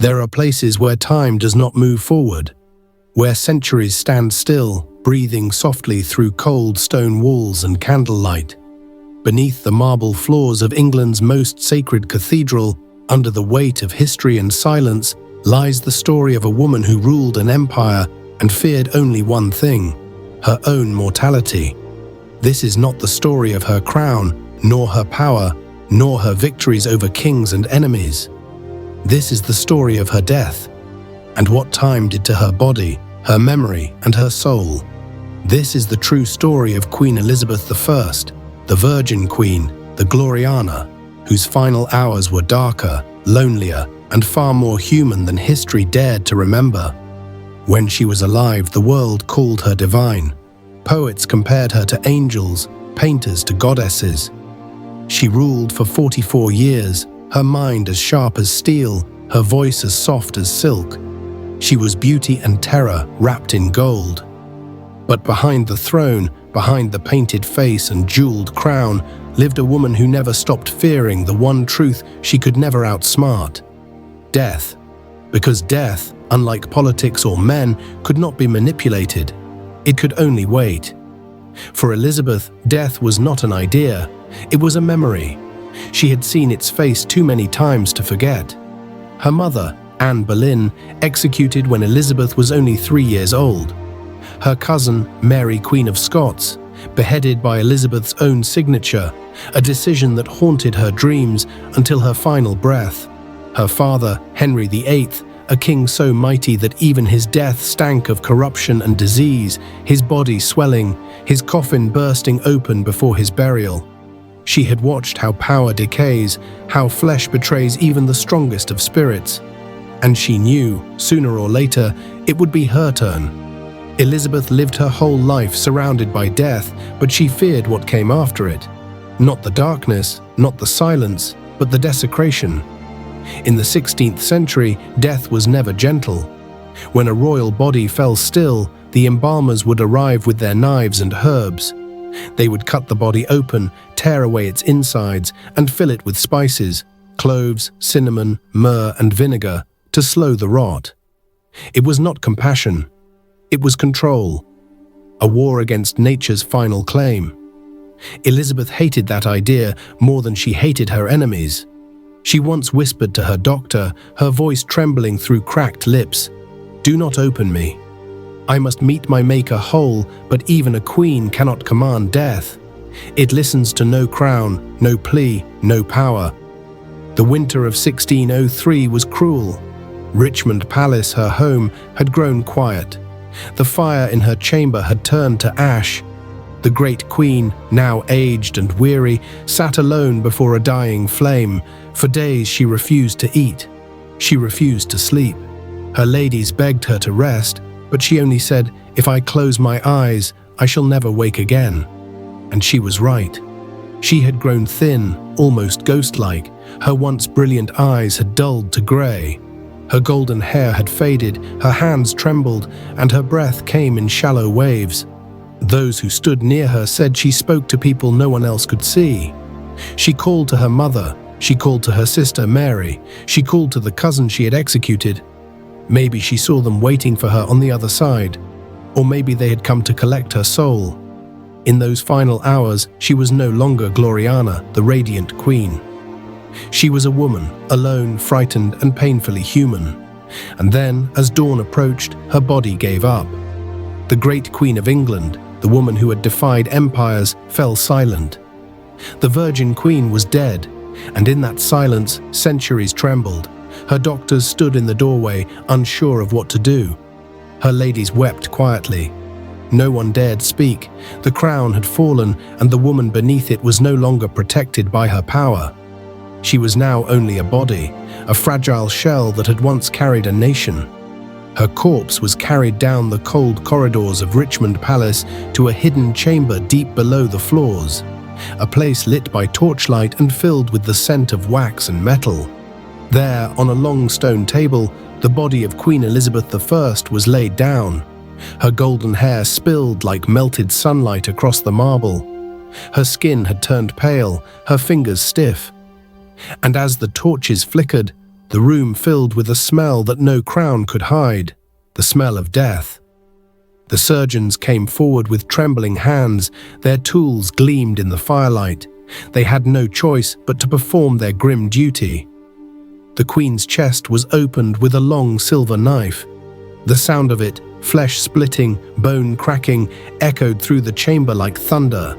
There are places where time does not move forward, where centuries stand still, breathing softly through cold stone walls and candlelight. Beneath the marble floors of England's most sacred cathedral, under the weight of history and silence, lies the story of a woman who ruled an empire and feared only one thing: her own mortality. This is not the story of her crown, nor her power, nor her victories over kings and enemies. This is the story of her death, and what time did to her body, her memory, and her soul. This is the true story of Queen Elizabeth I, the Virgin Queen, the Gloriana, whose final hours were darker, lonelier, and far more human than history dared to remember. When she was alive, the world called her divine. Poets compared her to angels, painters to goddesses. She ruled for 44 years, her mind as sharp as steel, her voice as soft as silk. She was beauty and terror wrapped in gold. But behind the throne, behind the painted face and jeweled crown, lived a woman who never stopped fearing the one truth she could never outsmart: death. Because death, unlike politics or men, could not be manipulated. It could only wait. For Elizabeth, death was not an idea, it was a memory. She had seen its face too many times to forget. Her mother, Anne Boleyn, executed when Elizabeth was only 3 years old. Her cousin, Mary, Queen of Scots, beheaded by Elizabeth's own signature, a decision that haunted her dreams until her final breath. Her father, Henry VIII, a king so mighty that even his death stank of corruption and disease, his body swelling, his coffin bursting open before his burial. She had watched how power decays, how flesh betrays even the strongest of spirits. And she knew, sooner or later, it would be her turn. Elizabeth lived her whole life surrounded by death, but she feared what came after it. Not the darkness, not the silence, but the desecration. In the 16th century, death was never gentle. When a royal body fell still, the embalmers would arrive with their knives and herbs. They would cut the body open, tear away its insides, and fill it with spices, cloves, cinnamon, myrrh, and vinegar, to slow the rot. It was not compassion. It was control. A war against nature's final claim. Elizabeth hated that idea more than she hated her enemies. She once whispered to her doctor, her voice trembling through cracked lips, "Do not open me. I must meet my maker whole, but even a queen cannot command death. It listens to no crown, no plea, no power." The winter of 1603 was cruel. Richmond Palace, her home, had grown quiet. The fire in her chamber had turned to ash. The great queen, now aged and weary, sat alone before a dying flame. For days she refused to eat. She refused to sleep. Her ladies begged her to rest, but she only said, "If I close my eyes, I shall never wake again." And she was right. She had grown thin, almost ghost-like. Her once brilliant eyes had dulled to grey. Her golden hair had faded, her hands trembled, and her breath came in shallow waves. Those who stood near her said she spoke to people no one else could see. She called to her mother, she called to her sister Mary, she called to the cousin she had executed. Maybe she saw them waiting for her on the other side, or maybe they had come to collect her soul. In those final hours, she was no longer Gloriana, the radiant queen. She was a woman, alone, frightened, and painfully human. And then, as dawn approached, her body gave up. The great Queen of England, the woman who had defied empires, fell silent. The Virgin Queen was dead, and in that silence, centuries trembled. Her doctors stood in the doorway, unsure of what to do. Her ladies wept quietly. No one dared speak. The crown had fallen, and the woman beneath it was no longer protected by her power. She was now only a body, a fragile shell that had once carried a nation. Her corpse was carried down the cold corridors of Richmond Palace to a hidden chamber deep below the floors, a place lit by torchlight and filled with the scent of wax and metal. There, on a long stone table, the body of Queen Elizabeth I was laid down. Her golden hair spilled like melted sunlight across the marble. Her skin had turned pale, her fingers stiff. And as the torches flickered, the room filled with a smell that no crown could hide, the smell of death. The surgeons came forward with trembling hands, their tools gleamed in the firelight. They had no choice but to perform their grim duty. The Queen's chest was opened with a long silver knife. The sound of it, flesh splitting, bone cracking, echoed through the chamber like thunder.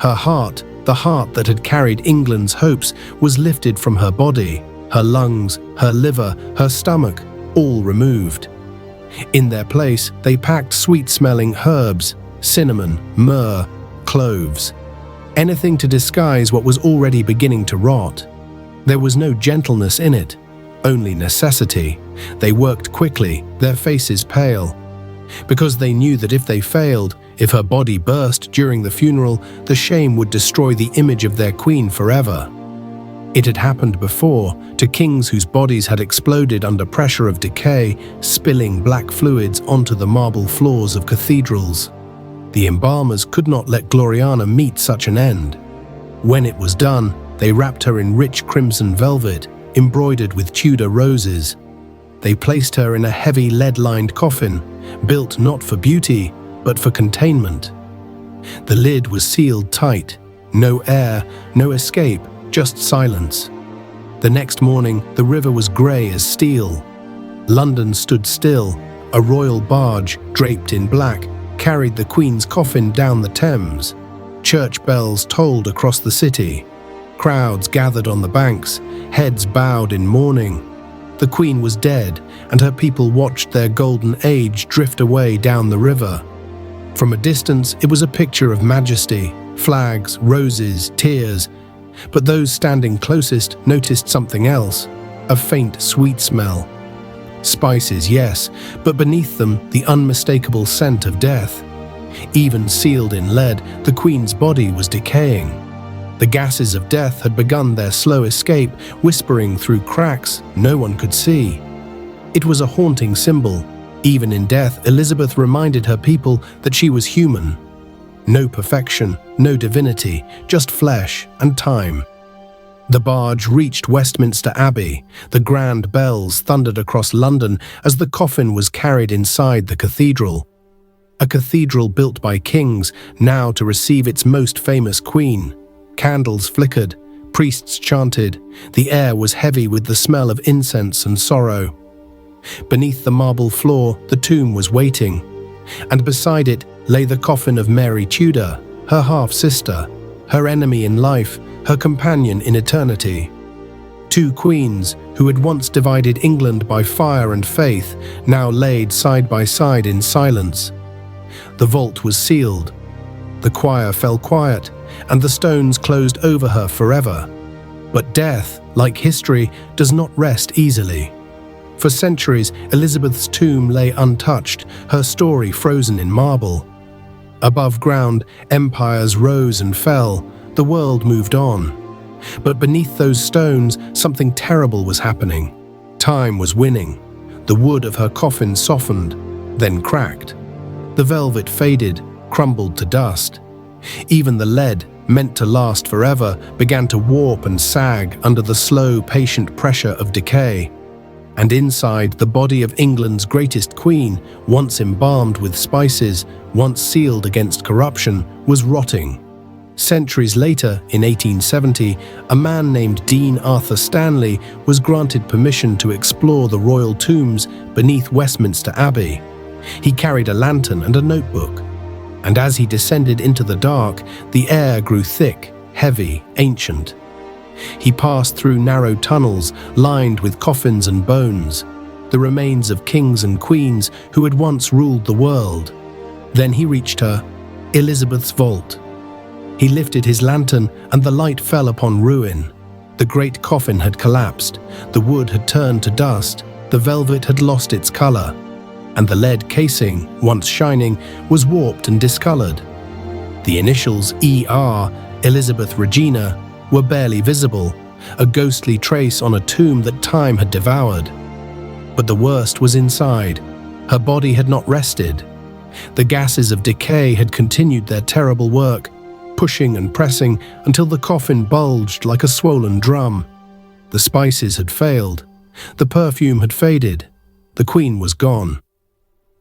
Her heart, the heart that had carried England's hopes, was lifted from her body, her lungs, her liver, her stomach, all removed. In their place, they packed sweet-smelling herbs, cinnamon, myrrh, cloves. Anything to disguise what was already beginning to rot. There was no gentleness in it, only necessity. They worked quickly, their faces pale. Because they knew that if they failed, if her body burst during the funeral, the shame would destroy the image of their queen forever. It had happened before, to kings whose bodies had exploded under pressure of decay, spilling black fluids onto the marble floors of cathedrals. The embalmers could not let Gloriana meet such an end. When it was done, they wrapped her in rich crimson velvet, embroidered with Tudor roses. They placed her in a heavy lead-lined coffin, built not for beauty, but for containment. The lid was sealed tight, no air, no escape, just silence. The next morning, the river was grey as steel. London stood still. A royal barge, draped in black, carried the Queen's coffin down the Thames. Church bells tolled across the city. Crowds gathered on the banks, heads bowed in mourning. The Queen was dead, and her people watched their golden age drift away down the river. From a distance, it was a picture of majesty, flags, roses, tears. But those standing closest noticed something else, a faint sweet smell. Spices, yes, but beneath them the unmistakable scent of death. Even sealed in lead, the Queen's body was decaying. The gases of death had begun their slow escape, whispering through cracks no one could see. It was a haunting symbol. Even in death, Elizabeth reminded her people that she was human. No perfection, no divinity, just flesh and time. The barge reached Westminster Abbey. The grand bells thundered across London as the coffin was carried inside the cathedral. A cathedral built by kings, now to receive its most famous queen. Candles flickered, priests chanted. The air was heavy with the smell of incense and sorrow. Beneath the marble floor, the tomb was waiting, and beside it lay the coffin of Mary Tudor, her half-sister, her enemy in life, her companion in eternity. Two queens, who had once divided England by fire and faith, now laid side by side in silence. The vault was sealed. The choir fell quiet, and the stones closed over her forever. But death, like history, does not rest easily. For centuries, Elizabeth's tomb lay untouched, her story frozen in marble. Above ground, empires rose and fell, the world moved on. But beneath those stones, something terrible was happening. Time was winning. The wood of her coffin softened, then cracked. The velvet faded, crumbled to dust. Even the lead, meant to last forever, began to warp and sag under the slow, patient pressure of decay. And inside, the body of England's greatest queen, once embalmed with spices, once sealed against corruption, was rotting. Centuries later, in 1870, a man named Dean Arthur Stanley was granted permission to explore the royal tombs beneath Westminster Abbey. He carried a lantern and a notebook. And as he descended into the dark, the air grew thick, heavy, ancient. He passed through narrow tunnels lined with coffins and bones, the remains of kings and queens who had once ruled the world. Then he reached her, Elizabeth's vault. He lifted his lantern and the light fell upon ruin. The great coffin had collapsed, the wood had turned to dust, the velvet had lost its color, and the lead casing, once shining, was warped and discolored. The initials ER, Elizabeth Regina, were barely visible, a ghostly trace on a tomb that time had devoured. But the worst was inside. Her body had not rested. The gases of decay had continued their terrible work, pushing and pressing until the coffin bulged like a swollen drum. The spices had failed. The perfume had faded. The queen was gone.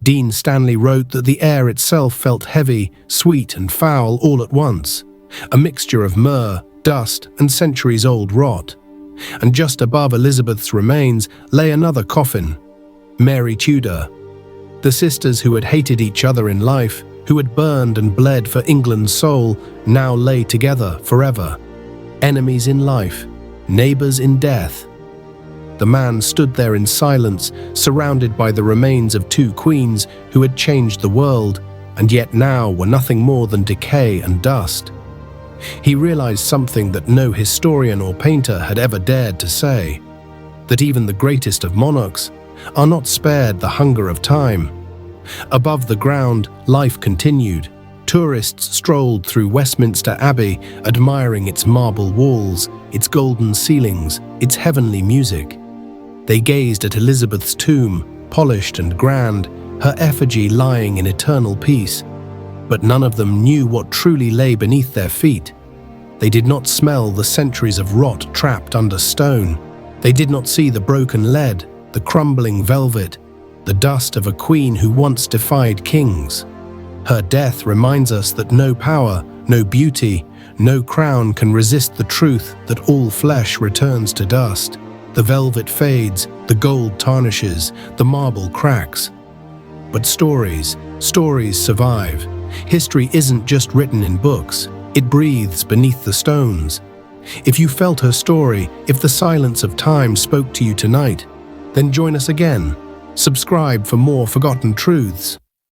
Dean Stanley wrote that the air itself felt heavy, sweet and foul all at once, a mixture of myrrh, dust and centuries-old rot. And just above Elizabeth's remains lay another coffin, Mary Tudor. The sisters who had hated each other in life, who had burned and bled for England's soul, now lay together forever. Enemies in life, neighbours in death. The man stood there in silence, surrounded by the remains of two queens who had changed the world, and yet now were nothing more than decay and dust. He realized something that no historian or painter had ever dared to say, that even the greatest of monarchs are not spared the hunger of time. Above the ground, life continued. Tourists strolled through Westminster Abbey, admiring its marble walls, its golden ceilings, its heavenly music. They gazed at Elizabeth's tomb, polished and grand, her effigy lying in eternal peace. But none of them knew what truly lay beneath their feet. They did not smell the centuries of rot trapped under stone. They did not see the broken lead, the crumbling velvet, the dust of a queen who once defied kings. Her death reminds us that no power, no beauty, no crown can resist the truth that all flesh returns to dust. The velvet fades, the gold tarnishes, the marble cracks. But stories survive. History isn't just written in books, it breathes beneath the stones. If you felt her story, if the silence of time spoke to you tonight, then join us again. Subscribe for more forgotten truths.